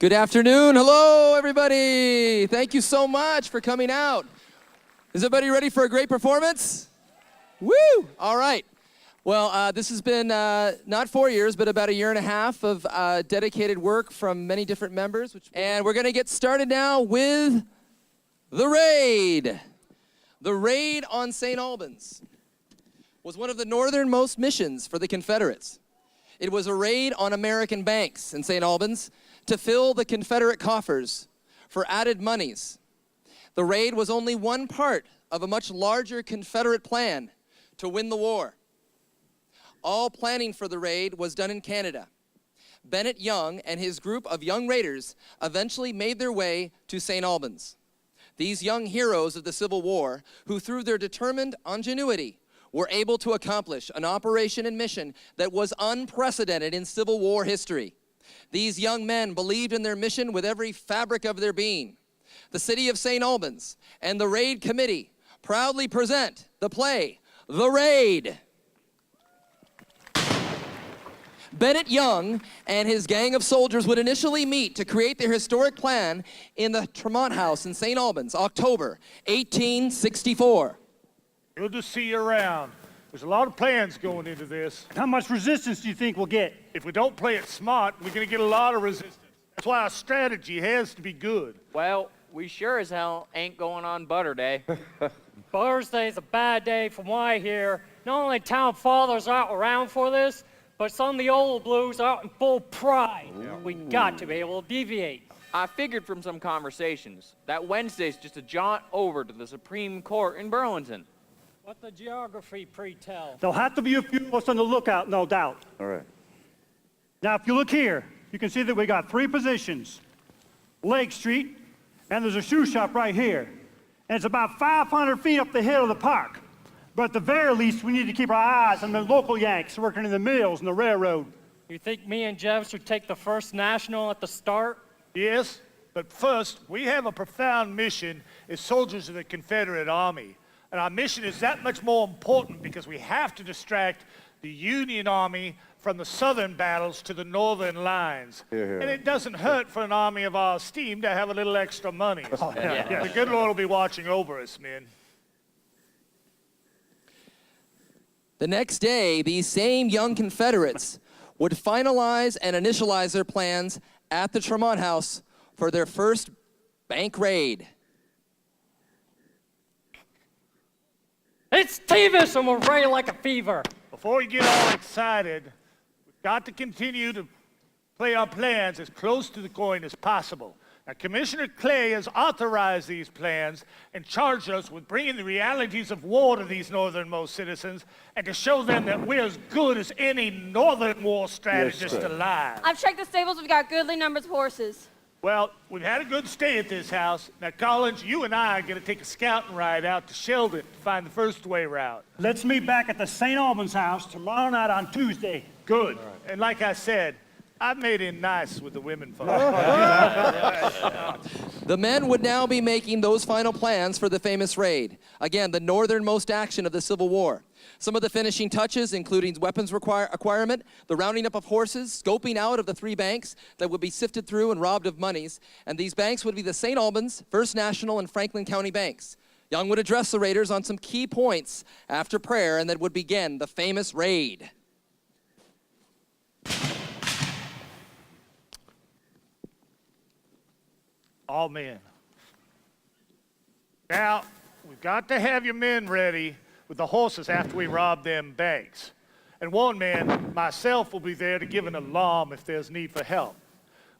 Good afternoon. Hello, everybody. Thank you so much for coming out. Is everybody ready for a great performance? Woo! All right. Well, this has been not 4 years, but about a year and a half of dedicated work from many different members. And we're going to get started now with the Raid. The Raid on St. Albans was one of the northernmost missions for the Confederates. It was a raid on American banks in St. Albans to fill the Confederate coffers for added monies. The raid was only one part of a much larger Confederate plan to win the war. All planning for the raid was done in Canada. Bennett Young and his group of young raiders eventually made their way to St. Albans. These young heroes of the Civil War, who through their determined ingenuity were able to accomplish an operation and mission that was unprecedented in Civil War history. These young men believed in their mission with every fabric of their being. The city of St. Albans and the Raid Committee proudly present the play, The Raid. Bennett Young and his gang of soldiers would initially meet to create their historic plan in the Tremont House in St. Albans, October 1864. Good to see you around. There's a lot of plans going into this. How much resistance do you think we'll get? If we don't play it smart, we're going to get a lot of resistance. That's why our strategy has to be good. Well, we sure as hell ain't going on Butter Day. Thursday's a bad day from what I hear. Not only town fathers are out around for this, but some of the old blues are out in full pride. We got to be able to deviate. I figured from some conversations that Wednesday's just a jaunt over to the Supreme Court in Burlington. What the geography pre-tell. There'll have to be a few of us on the lookout, no doubt. All right. Now, if you look here, you can see that we got three positions. Lake Street, and there's a shoe shop right here. And it's about 500 feet up the hill of the park. But at the very least, we need to keep our eyes on the local Yanks working in the mills and the railroad. You think me and Jeff should take the first national at the start? Yes, but first, we have a profound mission as soldiers of the Confederate Army. And our mission is that much more important because we have to distract the Union Army from the southern battles to the northern lines. And it doesn't hurt for an army of our esteem to have a little extra money. The good Lord will be watching over us, men. The next day, these same young Confederates would finalize and initialize their plans at the Tremont House for their first bank raid. It's Tevis and we're ready like a fever. Before we get all excited, we've got to continue to play our plans as close to the coin as possible. Now, Commissioner Clay has authorized these plans and charged us with bringing the realities of war to these northernmost citizens and to show them that we're as good as any northern war strategist alive. I've checked the stables. We've got goodly numbers of horses. Well, we've had a good stay at this house. Now, Collins, you and I are going to take a scouting ride out to Sheldon to find the first way route. Let's meet back at the St. Albans house tomorrow night on Tuesday. Good. Right. And like I said, I've made it nice with the women folks. The men would now be making those final plans for the famous raid. Again, the northernmost action of the Civil War. Some of the finishing touches, including weapons acquirement, the rounding up of horses, scoping out of the three banks that would be sifted through and robbed of monies. And these banks would be the St. Albans, First National, and Franklin County banks. Young would address the raiders on some key points after prayer, and then would begin the famous raid. All men. Now, we've got to have your men ready with the horses after we rob them banks. And one man, myself, will be there to give an alarm if there's need for help.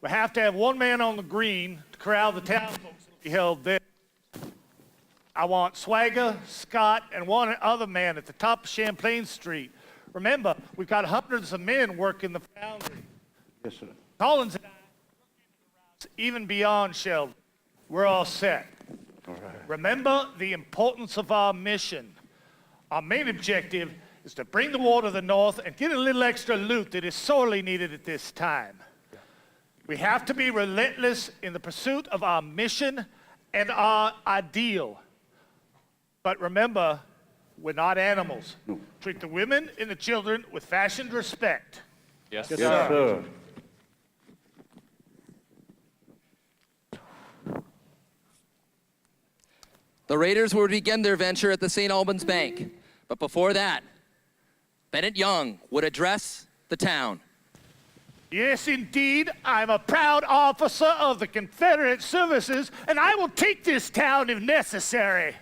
We have to have one man on the green to corral the townsfolk that will be held there. I want Swagger, Scott, and one other man at the top of Champlain Street. Remember, we've got hundreds of men working the foundry. Yes, sir. Collins and I, even beyond Sheldon, we're all set. All right. Remember the importance of our mission. Our main objective is to bring the war to the north and get a little extra loot that is sorely needed at this time. We have to be relentless in the pursuit of our mission and our ideal. But remember, we're not animals. No. Treat the women and the children with fashioned respect. Yes, Yes, sir. The Raiders would begin their venture at the St. Albans Bank. But before that, Bennett Young would address the town. Yes, indeed, I'm a proud officer of the Confederate services, and I will take this town if necessary.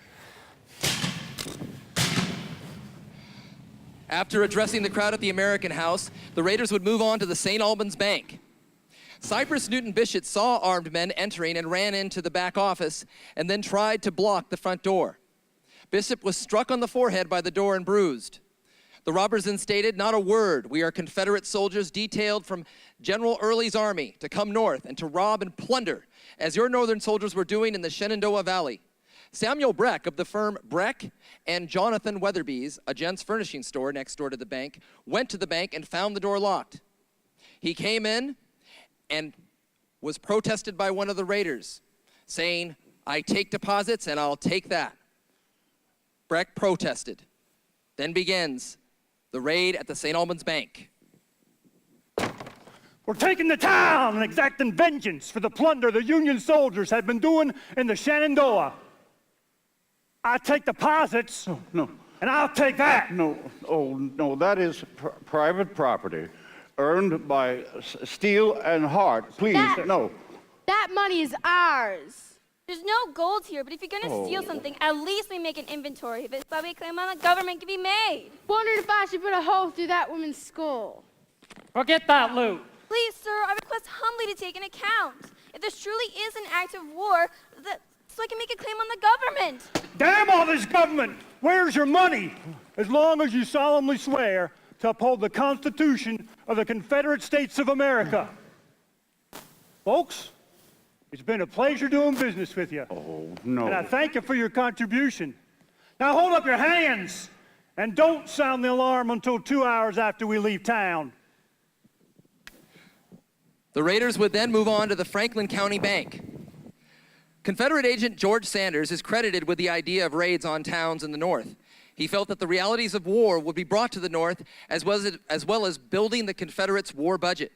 After addressing the crowd at the American House, the Raiders would move on to the St. Albans Bank. Cypress Newton Bishop saw armed men entering and ran into the back office and then tried to block the front door. Bishop was struck on the forehead by the door and bruised. The robbers then stated, "Not a word. We are Confederate soldiers detailed from General Early's army to come north and to rob and plunder, as your northern soldiers were doing in the Shenandoah Valley." Samuel Breck of the firm Breck and Jonathan Weatherby's, a gents furnishing store next door to the bank, went to the bank and found the door locked. He came in and was protested by one of the raiders, saying, "I take deposits and I'll take that." Breck protested. Then begins the raid at the St. Albans Bank. We're taking the town and exacting vengeance for the plunder the Union soldiers had been doing in the Shenandoah. I take deposits, No, and I'll take that. no, oh, no, that is private property earned by steel and heart. Please, That- no. That money is ours. There's no gold here, but if you're gonna steal something, at least we make an inventory of it. That way a claim on the government can be made. Wondered if I should put a hole through that woman's skull. Forget that loot. Please, sir, I request humbly to take an account. If this truly is an act of war, so I can make a claim on the government. Damn all this government! Where's your money? As long as you solemnly swear to uphold the Constitution of the Confederate States of America. Folks, it's been a pleasure doing business with you. Oh, no. And I thank you for your contribution. Now hold up your hands and don't sound the alarm until 2 hours after we leave town. The Raiders would then move on to the Franklin County Bank. Confederate agent George Sanders is credited with the idea of raids on towns in the North. He felt that the realities of war would be brought to the North as well as building the Confederates' war budget.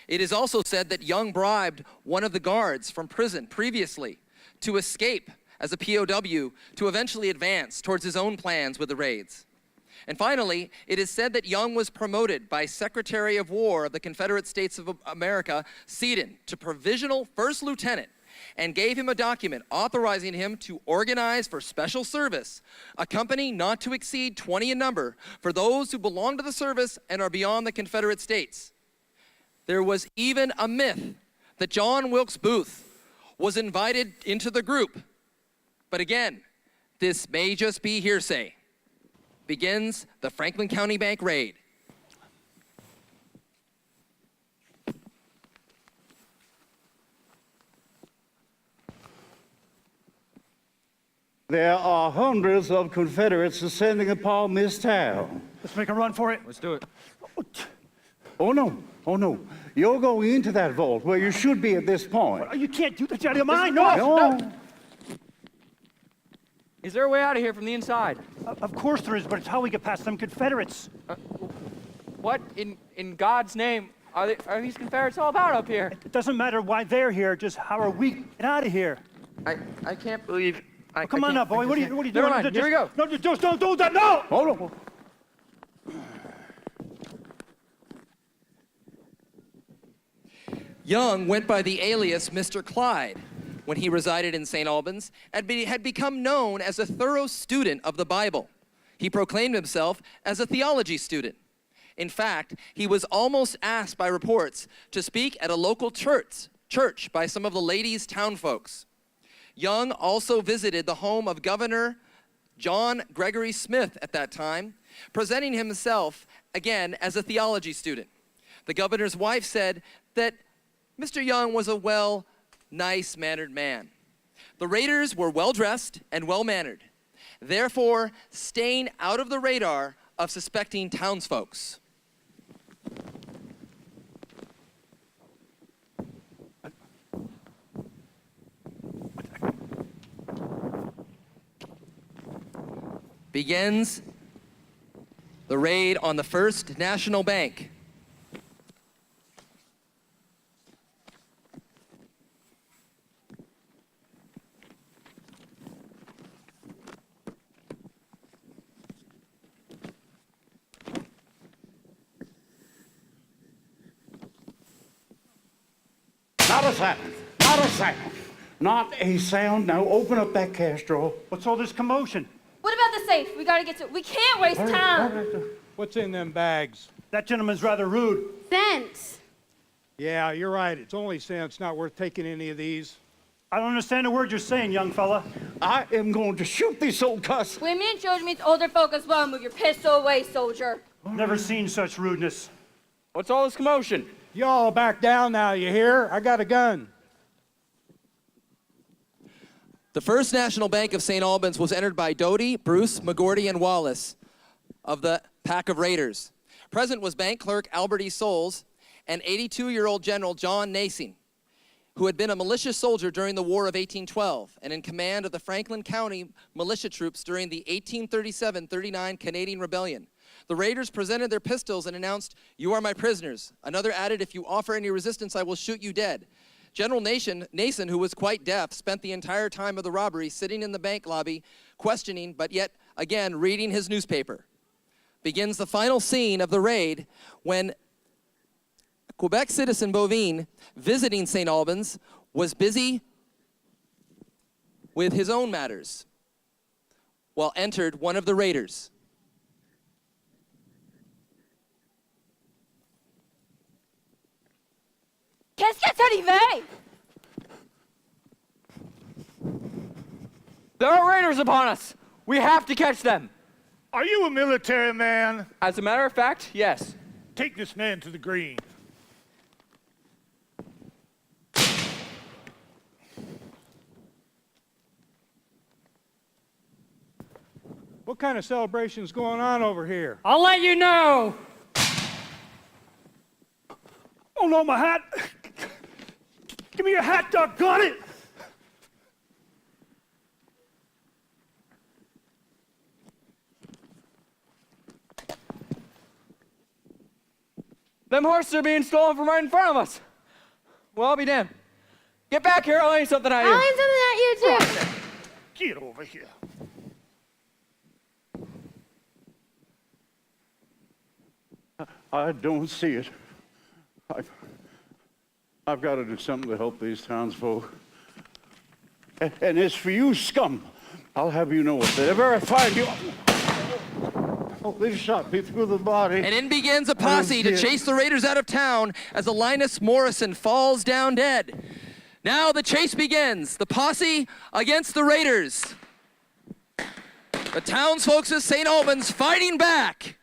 It is also said that Young bribed one of the guards from prison previously to escape as a POW to eventually advance towards his own plans with the raids. And finally, it is said that Young was promoted by Secretary of War of the Confederate States of America, Seaton, to provisional first lieutenant, and gave him a document authorizing him to organize for special service a company not to exceed 20 in number for those who belong to the service and are beyond the Confederate States. There was even a myth that John Wilkes Booth was invited into the group. But again, this may just be hearsay. Begins the Franklin County Bank raid. There are hundreds of Confederates descending upon this town. Let's make a run for it. Let's do it. Oh, no. Oh, no. You're going into that vault where you should be at this point. You can't do that out of your mind. No. No. Is there a way out of here from the inside? Of course there is, but it's how we get past them Confederates. What in God's name are these Confederates all about up here? It doesn't matter why they're here, just how are we get out of here? I can't believe. Come on up, boy. What are you doing? Never mind. Here we go. No, just don't do that. No. Hold on. Young went by the alias Mr. Clyde when he resided in St. Albans and had become known as a thorough student of the Bible. He proclaimed himself as a theology student. In fact, he was almost asked by reports to speak at a local church by some of the ladies' townfolks. Young also visited the home of Governor John Gregory Smith at that time, presenting himself again as a theology student. The governor's wife said that Mr. Young was a nice-mannered man. The raiders were well-dressed and well-mannered, therefore staying out of the radar of suspecting townsfolks. Begins the raid on the First National Bank. Not a sound. Not a sound. Not a sound. Now open up that cash drawer. What's all this commotion? What about the safe? We gotta get to it. We can't waste time. What's in them bags? That gentleman's rather rude. Cents. Yeah, you're right. It's only cents. Not worth taking any of these. I don't understand a word you're saying, young fella. I am going to shoot this old cuss. Women, children means older folk as well. Move your pistol away, soldier. Never seen such rudeness. What's all this commotion? Y'all back down now, you hear? I got a gun. The First National Bank of St. Albans was entered by Doty, Bruce, McGorty, and Wallace of the pack of raiders. Present was bank clerk Albert E. Soules and 82-year-old General John Nasing, who had been a militia soldier during the War of 1812 and in command of the Franklin County militia troops during the 1837-39 Canadian Rebellion. The raiders presented their pistols and announced, "You are my prisoners." Another added, "If you offer any resistance, I will shoot you dead." General Nason, who was quite deaf, spent the entire time of the robbery sitting in the bank lobby, questioning, but yet again reading his newspaper. Begins the final scene of the raid when Quebec citizen Bovin, visiting St. Albans, was busy with his own matters while entered one of the raiders. Qu'est-ce qui est arrivé? There are raiders upon us. We have to catch them. Are you a military man? As a matter of fact, yes. Take this man to the green. What kind of celebration's going on over here? I'll let you know. Oh no, my hat! Give me your hat, doggone it! Them horses are being stolen from right in front of us. Well, I'll be damned. Get back here, I'll lay something at you. I'll learn something at you too. Get over here. I don't see it. I've got to do something to help these townsfolk. And as for you, scum, I'll have you know if ever I find you... Oh, they've shot me through the body. And in begins a posse to chase the raiders out of town as Linus Morrison falls down dead. Now the chase begins. The posse against the raiders. The townsfolk of St. Albans fighting back.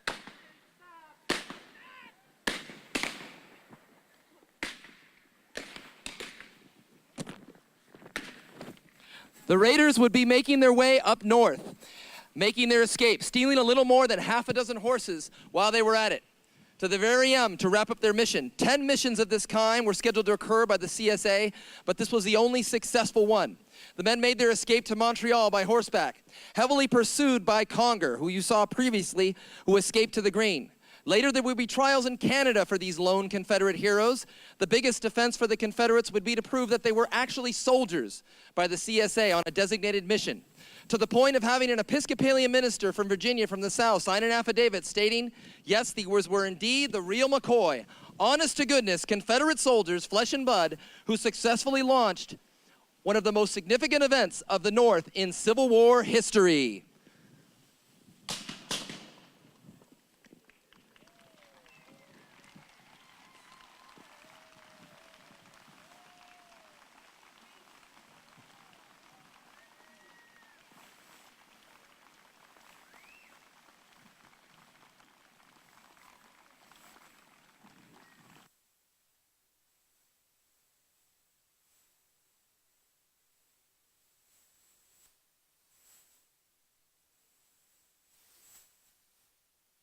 The raiders would be making their way up north, making their escape, stealing a little more than half a dozen horses while they were at it. To the very end, to wrap up their mission. 10 missions of this kind were scheduled to occur by the CSA, but this was the only successful one. The men made their escape to Montreal by horseback, heavily pursued by Conger, who you saw previously, who escaped to the Green. Later, there would be trials in Canada for these lone Confederate heroes. The biggest defense for the Confederates would be to prove that they were actually soldiers by the CSA on a designated mission, to the point of having an Episcopalian minister from Virginia from the South sign an affidavit stating, yes, these were indeed the real McCoy, honest to goodness Confederate soldiers, flesh and blood, who successfully launched one of the most significant events of the North in Civil War history.